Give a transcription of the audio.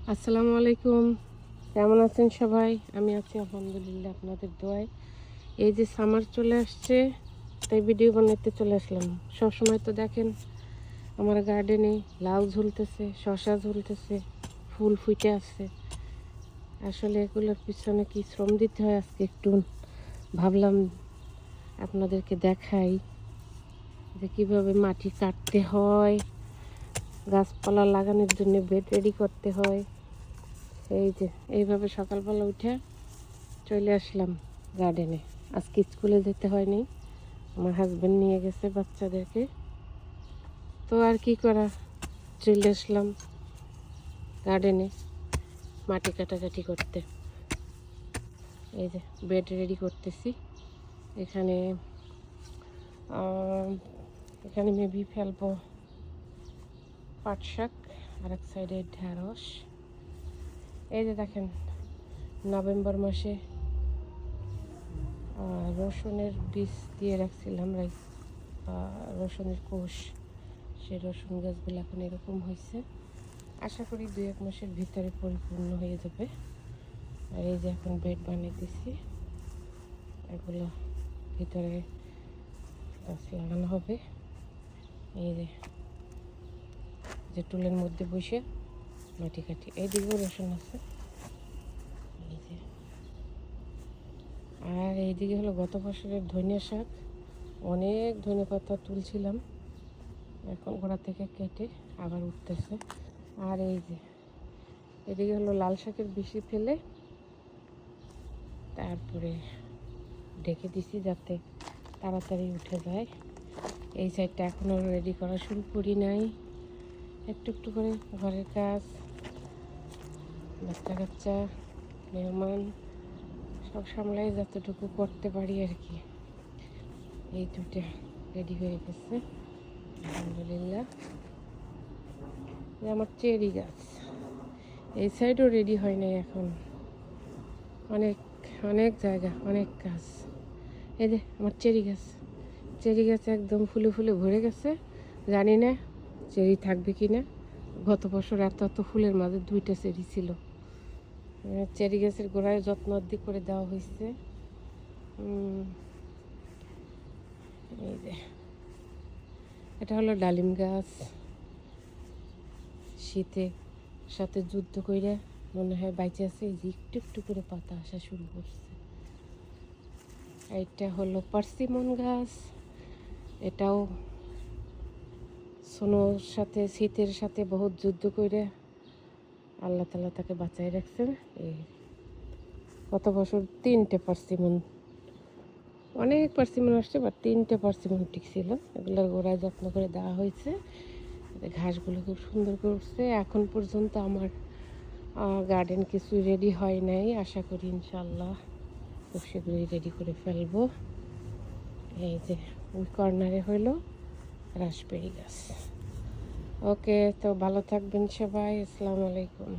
আসসালামু আলাইকুম। কেমন আছেন সবাই? আমি আছি আলহামদুলিল্লাহ আপনাদের দোয়ায়। এই যে সামার চলে আসছে, তাই ভিডিও বানাতে চলে আসলাম। সবসময় তো দেখেন আমার গার্ডেনে লাউ ঝুলতেছে, শসা ঝুলতেছে, ফুল ফুটে আছে। আসলে এগুলোর পিছনে কি শ্রম দিতে হয় আজকে একটু ভাবলাম আপনাদেরকে দেখাই যে কিভাবে মাটি কাটতে হয়, গাছপালা লাগানোর জন্য বেড রেডি করতে হয়। এই যে এইভাবে সকালবেলা উঠে চলে আসলাম গার্ডেনে। আজকে স্কুলে যেতে হয়নি, আমার হাজব্যান্ড নিয়ে গেছে বাচ্চাদেরকে। তো আর কি করা, চলে আসলাম গার্ডেনে মাটি কাটাকাটি করতে। এই যে বেড রেডি করতেছি। এখানে এখানে মেবি ফেলবো পাট শাক, আর এক সাইডে ঢেঁড়স। এই যে দেখেন নভেম্বর মাসে রসুনের বীজ দিয়ে রাখছিলাম, রসুনের কোষ। সেই রসুন গাছগুলো এখন এরকম হয়েছে। আশা করি 2-1 মাসের ভিতরে পরিপূর্ণ হয়ে যাবে। আর এই যে এখন বেড বানিয়ে দিছি, এগুলো ভিতরে গাছ লাগানো হবে। এই যে টুলের মধ্যে বসে মাটি কাটি। এইদিকেও রসুন আছে। এই যে, আর এইদিকে হলো গত বছরের ধনিয়া শাক। অনেক ধনে পাতা তুলছিলাম, এখন গোড়া থেকে কেটে আবার উঠতেছে। আর এই যে এদিকে হলো লাল শাকের বেশি ফেলে তারপরে ঢেকে দিছি যাতে তাড়াতাড়ি উঠে যায়। এই সাইডটা এখনও রেডি করা শুরু করি নাই, একটু একটু করে ঘরের কাজ, বাচ্চা কাচ্চা, মেহমান সব সামলাই যতটুকু করতে পারি আর কি। এই দুইটা রেডি হয়ে গেছে আলহামদুলিল্লাহ। আমার চেরি গাছ এই সাইডও রেডি হয় নাই এখন, অনেক অনেক জায়গা, অনেক কাজ। এই যে আমার চেরি গাছ একদম ফুলে ফুলে ভরে গেছে। জানি না চেরি থাকবে কি না। গত বছর এত এত ফুলের মাঝে 2টা চেরি ছিল। চেরি গাছের গোড়ায় যত্ন আদি করে দেওয়া হয়েছে। এই যে এটা হলো ডালিম গাছ। শীতে সাথে যুদ্ধ করে মনে হয় বাইচে আছে, এই যে একটু একটু করে পাতা আসা শুরু করছে। এটা হলো পার্সিমন গাছ। এটাও সোনোর সাথে, শীতের সাথে বহুত যুদ্ধ করে আল্লাহ তালা তাকে বাঁচাই রাখছেন। এই গত বছর 3টে পার্সিমন, অনেক পার্সিমন আসছে, বা 3টে পার্সিমন টিকছিল। এগুলোর গোড়ায় যত্ন করে দেওয়া হয়েছে, ঘাসগুলো খুব সুন্দর করছে। এখন পর্যন্ত আমার গার্ডেন কিছু রেডি হয় নাই, আশা করি ইনশাল্লাহ খুব শীঘ্রই রেডি করে ফেলবো। এই যে ওই কর্নারে হইলো রাসবেরি গাছ। ওকে, তো ভালো থাকবেন সবাই। আসসালামু আলাইকুম।